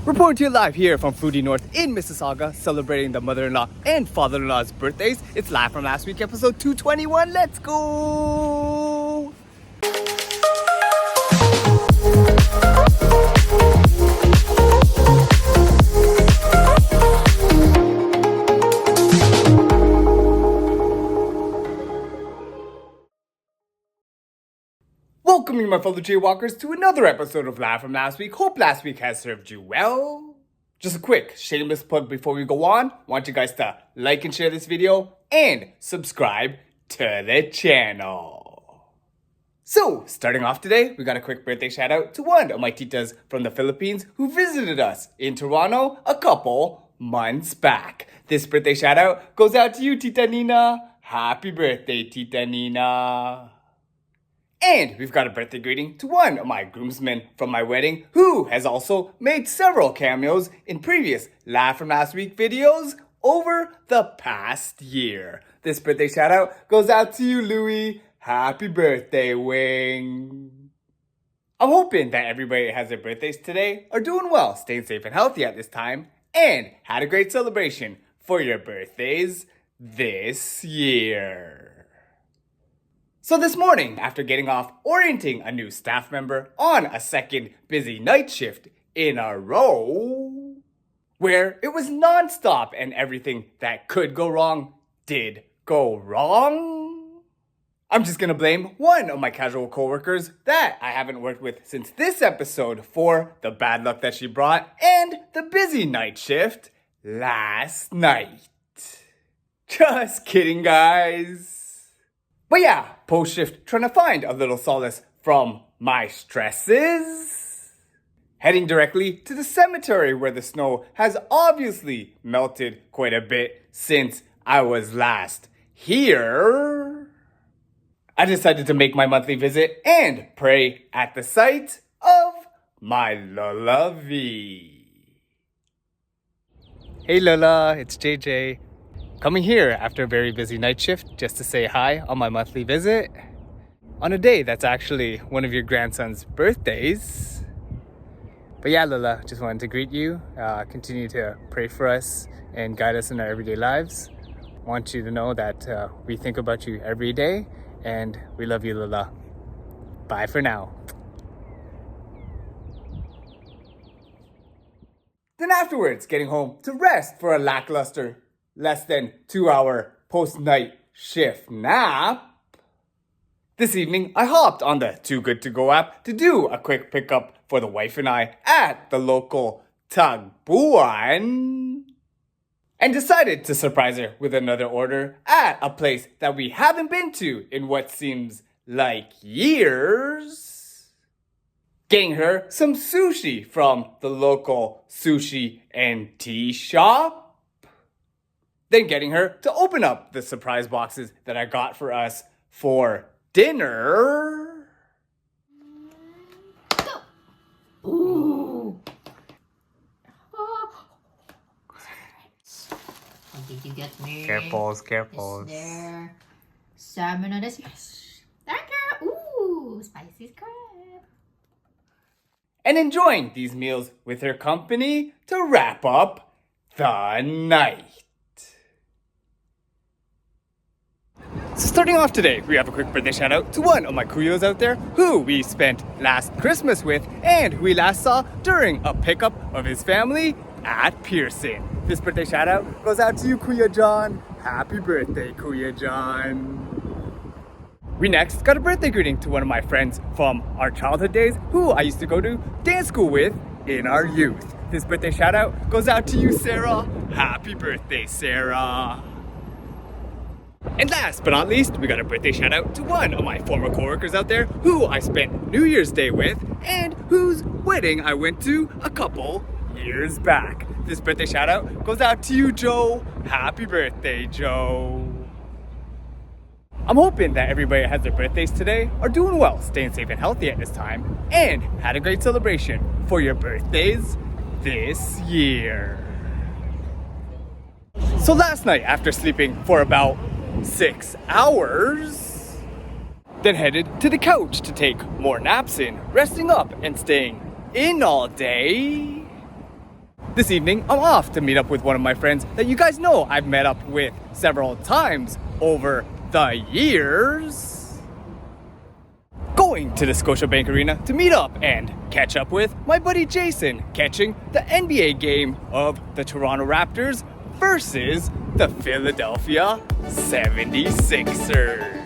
Reporting to you live here from Foodie North in Mississauga, celebrating the mother-in-law and father-in-law's birthdays. It's live from last week, episode 221. Let's go! Welcoming my fellow JayWalkers to another episode of Live from Last Week. Hope last week has served you well. Just a quick shameless plug before we go on. Want you guys to like and share this video and subscribe to the channel. So, starting off today, we got a quick birthday shout out to one of my titas from the Philippines who visited us in Toronto a couple months back. This birthday shout out goes out to you, Tita Nina. Happy birthday, Tita Nina. And we've got a birthday greeting to one of my groomsmen from my wedding who has also made several cameos in previous Live from Last Week videos over the past year. This birthday shout out goes out to you, Louie. Happy birthday, Wing. I'm hoping that everybody has their birthdays today are doing well, staying safe and healthy at this time, and had a great celebration for your birthdays this year. So this morning, after getting off orienting a new staff member on a second busy night shift in a row, where it was non-stop and everything that could go wrong did go wrong, I'm just gonna blame one of my casual coworkers that I haven't worked with since this episode for the bad luck that she brought and the busy night shift last night. Just kidding, guys. But yeah, post-shift trying to find a little solace from my stresses. Heading directly to the cemetery where the snow has obviously melted quite a bit since I was last here. I decided to make my monthly visit and pray at the site of my Lola V. Hey Lola, it's JJ. Coming here after a very busy night shift just to say hi on my monthly visit on a day that's actually one of your grandson's birthdays. But yeah, Lola, just wanted to greet you, continue to pray for us and guide us in our everyday lives. Want you to know that we think about you every day and we love you, Lola. Bye for now. Then afterwards, getting home to rest for a lackluster less than 2-hour post-night shift nap. This evening, I hopped on the Too Good To Go app to do a quick pickup for the wife and I at the local Tagpuan, and decided to surprise her with another order at a place that we haven't been to in what seems like years. Getting her some sushi from the local sushi and tea shop. Then getting her to open up the surprise boxes that I got for us for dinner. Go! Ooh! Oh. What did you get me? Careful. Is there salmon on this? Yes! Thank you! Ooh! Spicy crab! And enjoying these meals with her company to wrap up the night. So starting off today, we have a quick birthday shout out to one of my kuyos out there who we spent last Christmas with and who we last saw during a pickup of his family at Pearson. This birthday shout out goes out to you, Kuya John. Happy birthday, Kuya John. We next got a birthday greeting to one of my friends from our childhood days who I used to go to dance school with in our youth. This birthday shout out goes out to you, Sarah. Happy birthday, Sarah. And last but not least, we got a birthday shout out to one of my former coworkers out there who I spent New Year's Day with and whose wedding I went to a couple years back. This birthday shout out goes out to you, Joe. Happy birthday, Joe. I'm hoping that everybody has their birthdays today are doing well, staying safe and healthy at this time, and had a great celebration for your birthdays this year. So last night, after sleeping for about 6 hours, then headed to the couch to take more naps in, resting up and staying in all day. This evening, I'm off to meet up with one of my friends that you guys know I've met up with several times over the years. Going to the Scotiabank Arena to meet up and catch up with my buddy Jason catching the NBA game of the Toronto Raptors versus the Philadelphia 76ers.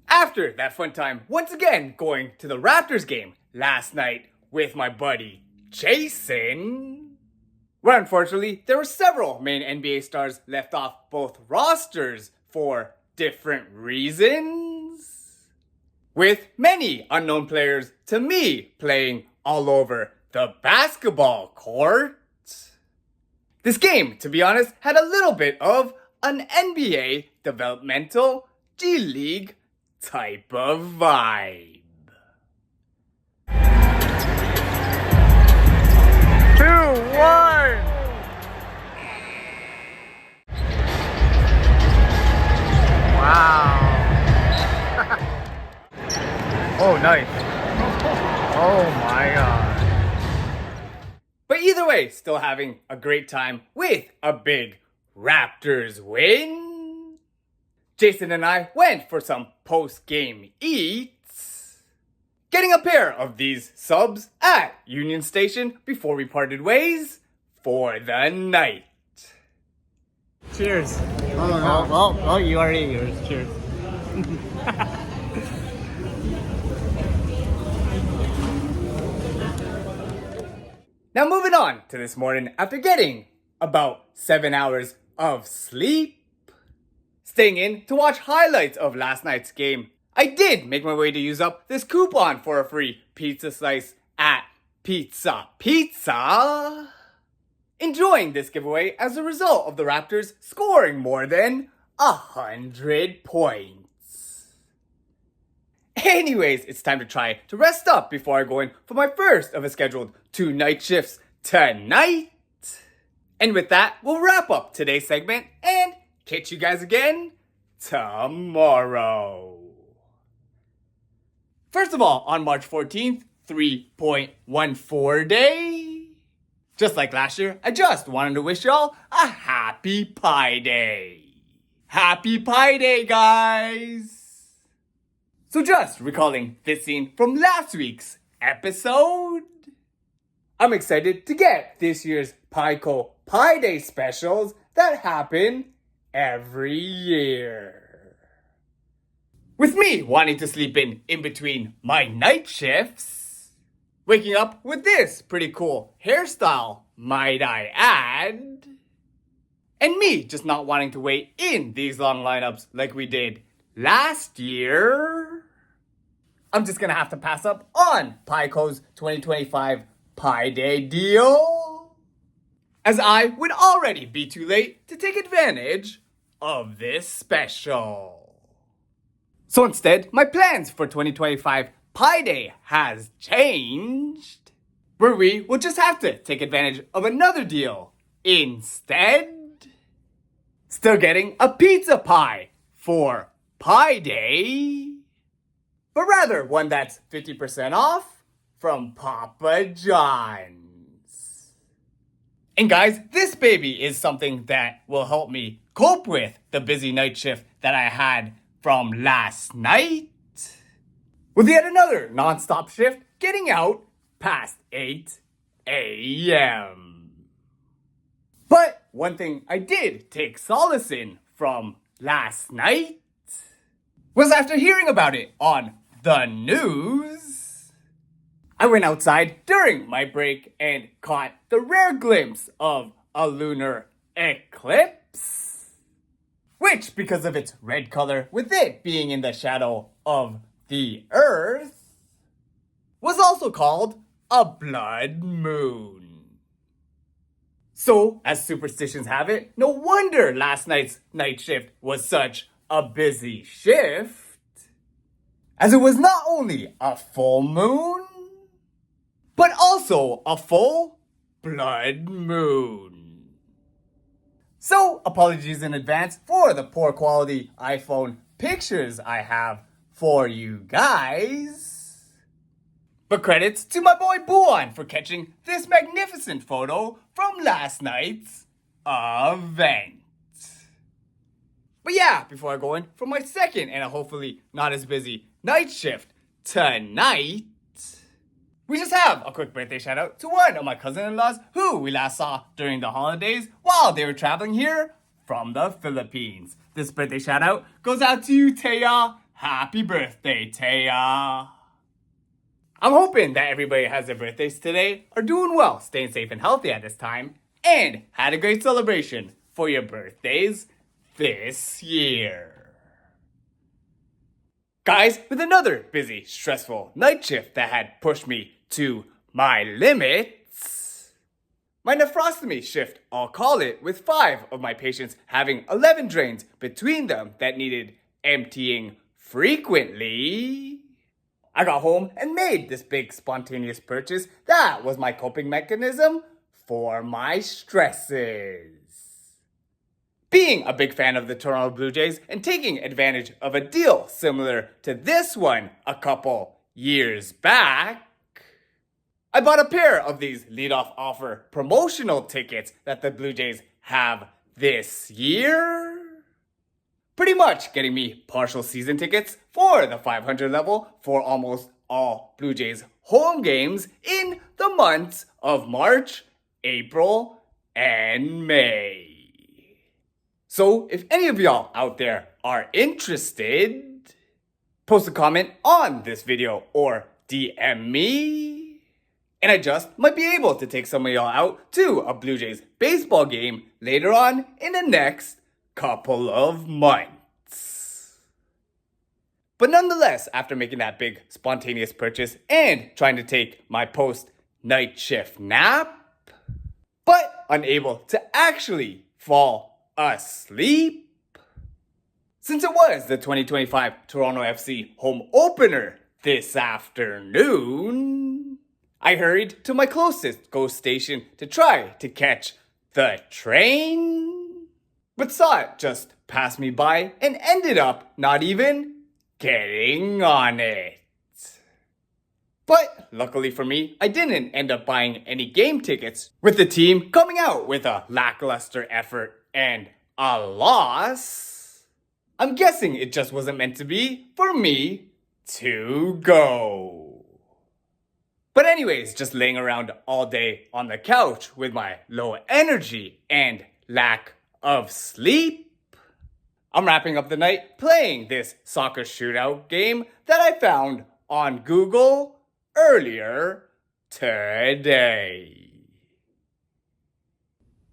After that fun time, once again going to the Raptors game last night with my buddy Jason, where unfortunately there were several main NBA stars left off both rosters for different reasons, with many unknown players to me playing all over the basketball court. This game, to be honest, had a little bit of an NBA developmental G League type of vibe. 2-1. Wow. Oh, nice. Oh my god. But either way, still having a great time with a big Raptors win. Jason and I went for some post-game eats, getting a pair of these subs at Union Station before we parted ways for the night. Cheers. Oh, you already ate yours. Cheers. Now moving on to this morning after getting about 7 hours of sleep. Staying in to watch highlights of last night's game, I did make my way to use up this coupon for a free pizza slice at Pizza Pizza. Enjoying this giveaway as a result of the Raptors scoring more than 100 points. Anyways, it's time to try to rest up before I go in for my first of a scheduled 2 night shifts tonight. And with that, we'll wrap up today's segment and catch you guys again tomorrow. First of all, on March 14th, 3.14 day. Just like last year, I just wanted to wish y'all a happy PiDay. Happy PiDay, guys! So just recalling this scene from last week's episode, I'm excited to get this year's PiDay specials that happen every year. With me wanting to sleep in between my night shifts, waking up with this pretty cool hairstyle, might I add, and me just not wanting to wait in these long lineups like we did last year, I'm just gonna have to pass up on Pico's 2025 PiDay deal, as I would already be too late to take advantage of this special. So instead, my plans for 2025 PiDay has changed, where we will just have to take advantage of another deal instead. Still getting a pizza pie for PiDay, but rather one that's 50% off from Papa John's. And guys, this baby is something that will help me cope with the busy night shift that I had from last night. With yet another non-stop shift getting out past 8 a.m. But one thing I did take solace in from last night was after hearing about it on the news. I went outside during my break and caught the rare glimpse of a lunar eclipse, which, because of its red color with it being in the shadow of the Earth, was also called a blood moon. So, as superstitions have it, no wonder last night's night shift was such a busy shift, as it was not only a full moon, but also a full blood moon. So, apologies in advance for the poor quality iPhone pictures I have for you guys. But credits to my boy Buon for catching this magnificent photo from last night's event. But yeah, before I go in for my second and a hopefully not as busy night shift tonight, we just have a quick birthday shout out to one of my cousin-in-laws who we last saw during the holidays while they were traveling here from the Philippines. This birthday shout out goes out to you, Taya. Happy birthday, Taya. I'm hoping that everybody has their birthdays today, are doing well, staying safe and healthy at this time, and had a great celebration for your birthdays this year. Guys, with another busy, stressful night shift that had pushed me to my limits, my nephrostomy shift, I'll call it, with 5 of my patients having 11 drains between them that needed emptying frequently, I got home and made this big spontaneous purchase that was my coping mechanism for my stresses. Being a big fan of the Toronto Blue Jays and taking advantage of a deal similar to this one a couple years back, I bought a pair of these leadoff offer promotional tickets that the Blue Jays have this year. Pretty much getting me partial season tickets for the 500 level for almost all Blue Jays home games in the months of March, April, and May. So if any of y'all out there are interested, post a comment on this video or DM me, and I just might be able to take some of y'all out to a Blue Jays baseball game later on in the next couple of months. But nonetheless, after making that big spontaneous purchase and trying to take my post-night shift nap, but unable to actually fall asleep, since it was the 2025 Toronto FC home opener this afternoon, I hurried to my closest GO station to try to catch the train, but saw it just pass me by and ended up not even getting on it. But luckily for me, I didn't end up buying any game tickets, with the team coming out with a lackluster effort and a loss. I'm guessing it just wasn't meant to be for me to go. But anyways, just laying around all day on the couch with my low energy and lack of sleep, I'm wrapping up the night playing this soccer shootout game that I found on Google earlier today.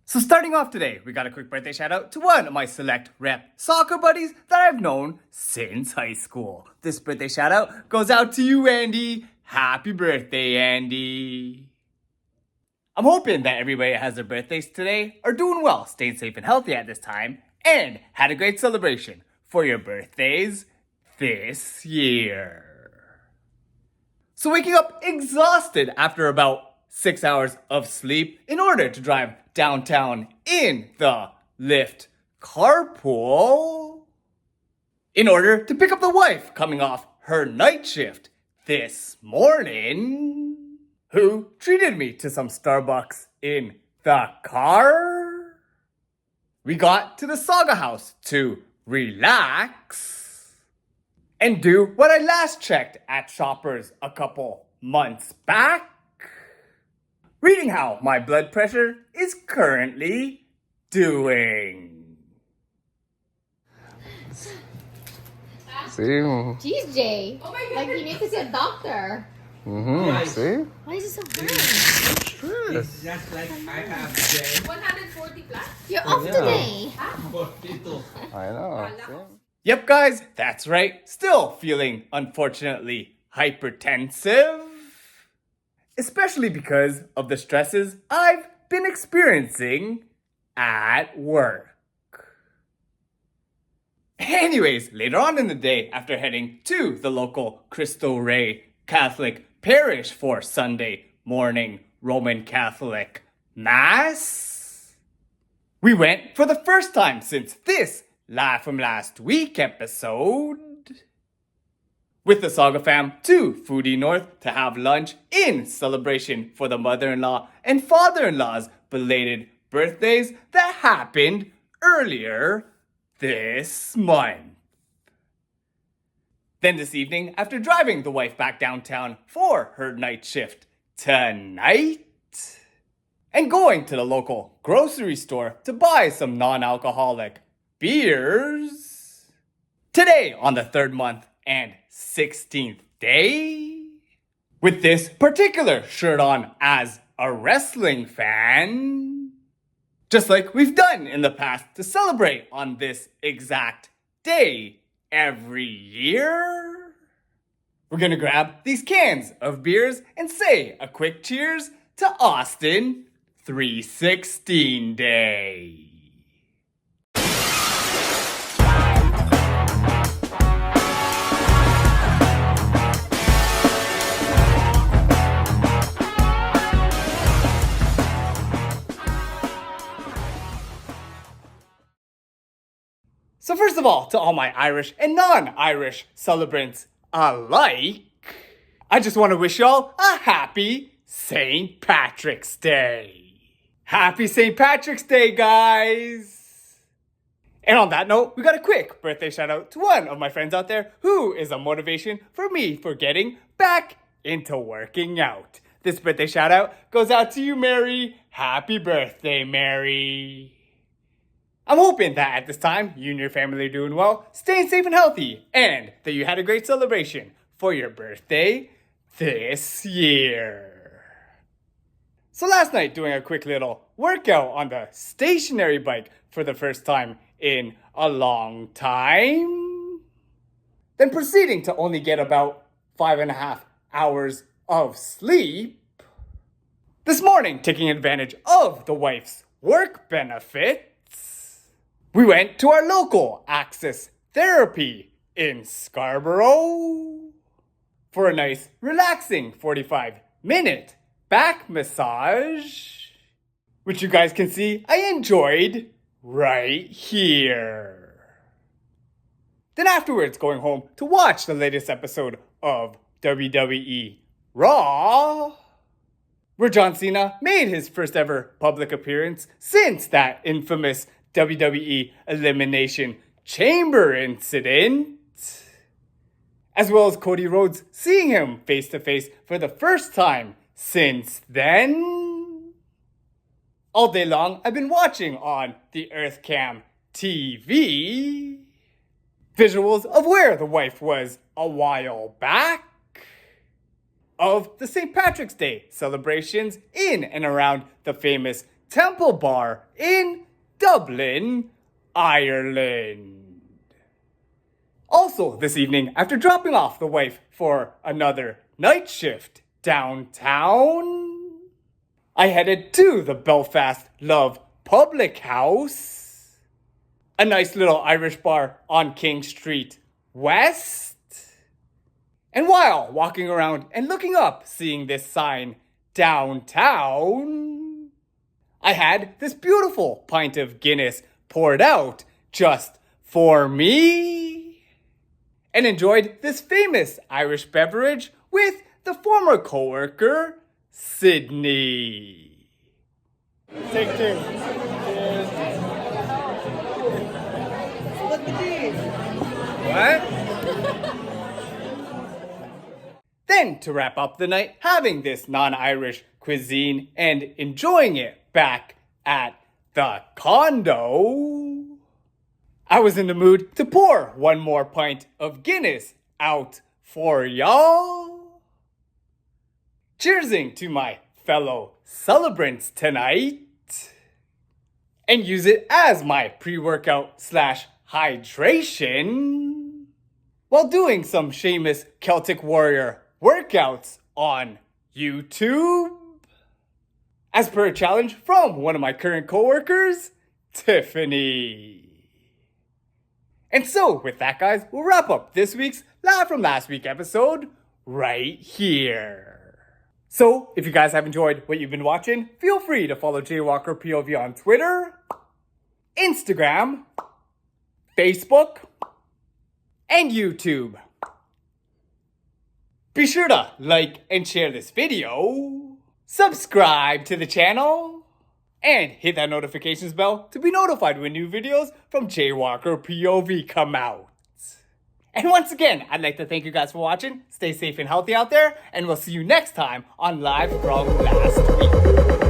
So starting off today, we got a quick birthday shout out to one of my select rep soccer buddies that I've known since high school. This birthday shout out goes out to you, Andy. Happy birthday, Andy. I'm hoping that everybody that has their birthdays today are doing well, staying safe and healthy at this time, and had a great celebration for your birthdays this year. So waking up exhausted after about 6 hours of sleep in order to drive downtown in the Lyft carpool in order to pick up the wife coming off her night shift this morning, who treated me to some Starbucks in the car, we got to the Saga House to relax and do what I last checked at Shoppers a couple months back. Reading how my blood pressure is currently doing. See? Jeez, Jay. Oh my Like, goodness. you need to see a doctor. Mm-hmm. See? Why is it so hard? Stress. Just like I have today. 140 plus? You're off Yeah. today. 42. I know. See? Yep, guys, that's right. Still feeling unfortunately hypertensive. Especially because of the stresses I've been experiencing at work. Anyways, later on in the day, after heading to the local Cristo Rey Catholic parish for Sunday morning Roman Catholic Mass, we went for the first time since this Live from Last Week episode with the Saga fam to Foodie North to have lunch in celebration for the mother-in-law and father-in-law's belated birthdays that happened earlier this month. Then this evening, after driving the wife back downtown for her night shift tonight, and going to the local grocery store to buy some non-alcoholic beers, today on the 3rd month and 16th day, with this particular shirt on as a wrestling fan, just like we've done in the past to celebrate on this exact day every year, we're gonna grab these cans of beers and say a quick cheers to Austin 316 Day. So first of all, to all my Irish and non-Irish celebrants alike, I just want to wish y'all a happy St. Patrick's Day. Happy St. Patrick's Day, guys! And on that note, we got a quick birthday shout out to one of my friends out there who is a motivation for me for getting back into working out. This birthday shout out goes out to you, Mary. Happy birthday, Mary. I'm hoping that at this time, you and your family are doing well, staying safe and healthy, and that you had a great celebration for your birthday this year. So last night, doing a quick little workout on the stationary bike for the first time in a long time, then proceeding to only get about 5.5 hours of sleep. This morning, taking advantage of the wife's work benefit, we went to our local Access Therapy in Scarborough for a nice, relaxing 45-minute back massage, which you guys can see I enjoyed right here. Then afterwards, going home to watch the latest episode of WWE Raw, where John Cena made his first ever public appearance since that infamous WWE Elimination Chamber incident, as well as Cody Rhodes seeing him face to face for the first time since then. All day long, I've been watching on the EarthCam TV visuals of where the wife was a while back, of the St. Patrick's Day celebrations in and around the famous Temple Bar in Dublin, Ireland. Also this evening, after dropping off the wife for another night shift downtown, I headed to the Belfast Love Public House, a nice little Irish bar on King Street West. And while walking around and looking up, seeing this sign downtown, I had this beautiful pint of Guinness poured out just for me, and enjoyed this famous Irish beverage with the former coworker, Sydney. Take two. What? Then, to wrap up the night, having this non-Irish cuisine and enjoying it back at the condo, I was in the mood to pour one more pint of Guinness out for y'all. Cheersing to my fellow celebrants tonight. And use it as my pre-workout / hydration while doing some Seamus Celtic Warrior workouts on YouTube. As per a challenge from one of my current coworkers, Tiffany. And so, with that, guys, we'll wrap up this week's Live From Last Week episode right here. So, if you guys have enjoyed what you've been watching, feel free to follow JayWalkerPOV on Twitter, Instagram, Facebook, and YouTube. Be sure to like and share this video, subscribe to the channel, and hit that notifications bell to be notified when new videos from JayWalkerPOV come out. And once again, I'd like to thank you guys for watching. Stay safe and healthy out there, and we'll see you next time on Live From Last Week.